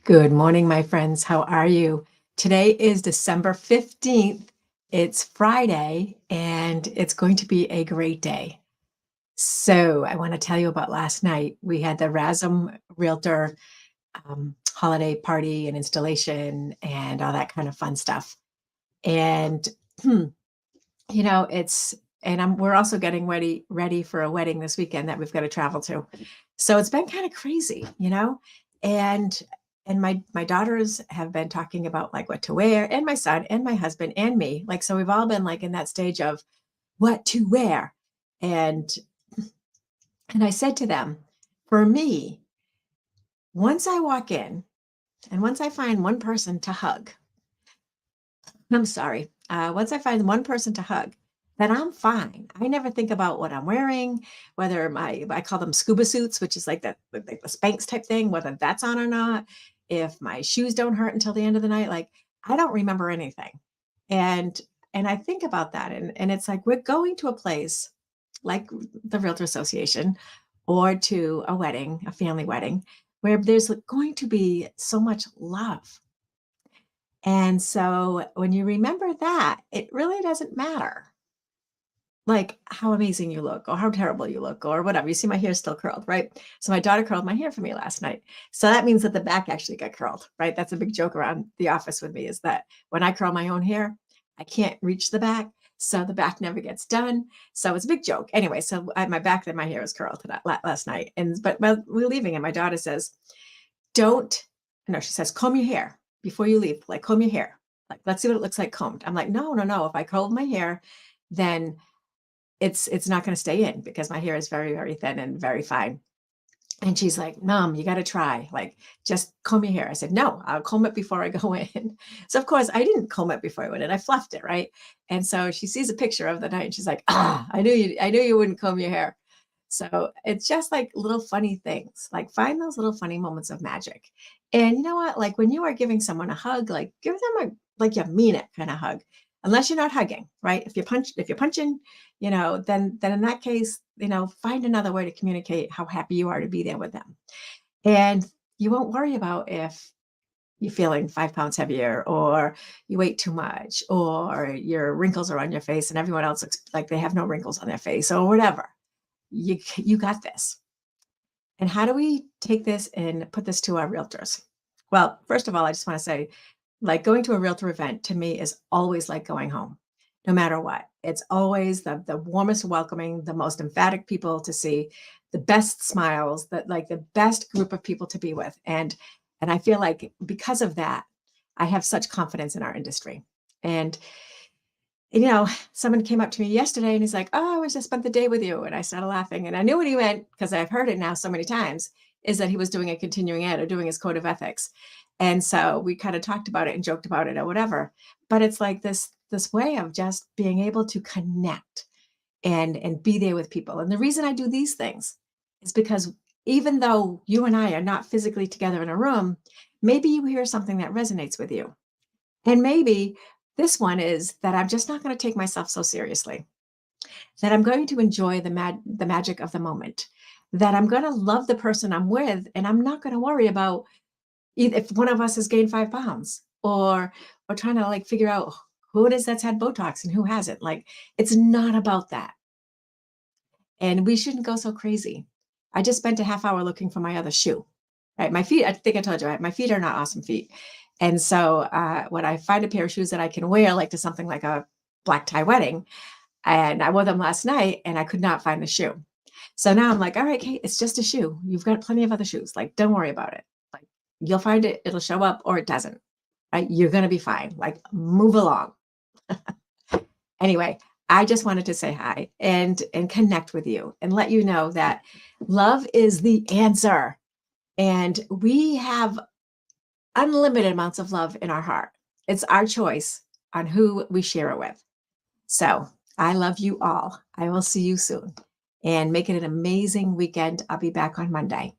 Good morning, my friends. How are you? Today is December 15th. It's Friday, and it's going to be a great day. So, I want to tell you about last night. We had the Rasm Realtor holiday party and installation and all that kind of fun stuff. And it's we're also getting ready for a wedding this weekend that we've got to travel to. So it's been kind of crazy, And my daughters have been talking about like what to wear, and my son and my husband and me. Like, so we've all been like in that stage of what to wear. And and I said to them, for me, once I walk in and once I find one person to hug, I'm sorry. Once I find one person to hug, then I'm fine. I never think about what I'm wearing, whether I call them scuba suits, which is like like the Spanx type thing, whether that's on or not. If my shoes don't hurt until the end of the night, like I don't remember anything. And and I think about that, and it's like we're going to a place like the Realtor Association or to a wedding, a family wedding, where there's going to be so much love, and so when you remember that, it really doesn't matter like how amazing you look or how terrible you look or whatever. You see my hair still curled, right? So my daughter curled my hair for me last night. So that means that the back actually got curled, right? That's a big joke around the office with me, is that when I curl my own hair, I can't reach the back. So the back never gets done. So it's a big joke. Anyway, so my back and my hair is curled last night. But we're leaving and my daughter says, don't, no, she says, comb your hair before you leave. Like, comb your hair. Like, let's see what it looks like combed. I'm like, no, no, no. If I comb my hair, then it's not going to stay in because my hair is very, very thin and very fine. And she's like, Mom, you got to try. Like, just comb your hair. I said, no, I'll comb it before I go in. So, of course, I didn't comb it before I went in. I fluffed it, right? And so she sees a picture of the night and she's like, I knew you wouldn't comb your hair. So it's just like little funny things. Like, find those little funny moments of magic. And you know what? Like, when you are giving someone a hug, like, give them a, like, you mean it kind of hug. Unless you're not hugging, right? If you're punching, then in that case, find another way to communicate how happy you are to be there with them. And you won't worry about if you're feeling 5 pounds heavier or you ate too much or your wrinkles are on your face and everyone else looks like they have no wrinkles on their face or whatever. You got this. And how do we take this and put this to our realtors? Well, first of all, I just want to say, like, going to a realtor event to me is always like going home, no matter what. It's always the warmest welcoming, the most emphatic people to see, the best smiles, that like the best group of people to be with. And I feel like because of that, I have such confidence in our industry. And someone came up to me yesterday and he's like, "Oh, I wish I spent the day with you." And I started laughing. And I knew what he meant because I've heard it now so many times, is that he was doing a continuing ed or doing his code of ethics. And so we kind of talked about it and joked about it or whatever. But it's like this way of just being able to connect and be there with people. And the reason I do these things is because even though you and I are not physically together in a room, maybe you hear something that resonates with you. And maybe this one is that I'm just not going to take myself so seriously, that I'm going to enjoy the magic of the moment, that I'm going to love the person I'm with, and I'm not going to worry about if one of us has gained 5 pounds or trying to like figure out who it is that's had Botox and who hasn't. Like, it's not about that. And we shouldn't go so crazy. I just spent a half hour looking for my other shoe. Right, my feet. I think I told you, my feet are not awesome feet. And so when I find a pair of shoes that I can wear, like to something like a black tie wedding, and I wore them last night, and I could not find the shoe. So now I'm like, all right, Kate, it's just a shoe. You've got plenty of other shoes. Like, don't worry about it. Like, you'll find it. It'll show up, or it doesn't. Right? You're gonna be fine. Like, move along. Anyway, I just wanted to say hi and connect with you and let you know that love is the answer. And we have unlimited amounts of love in our heart. It's our choice on who we share it with. So I love you all. I will see you soon, and make it an amazing weekend. I'll be back on Monday.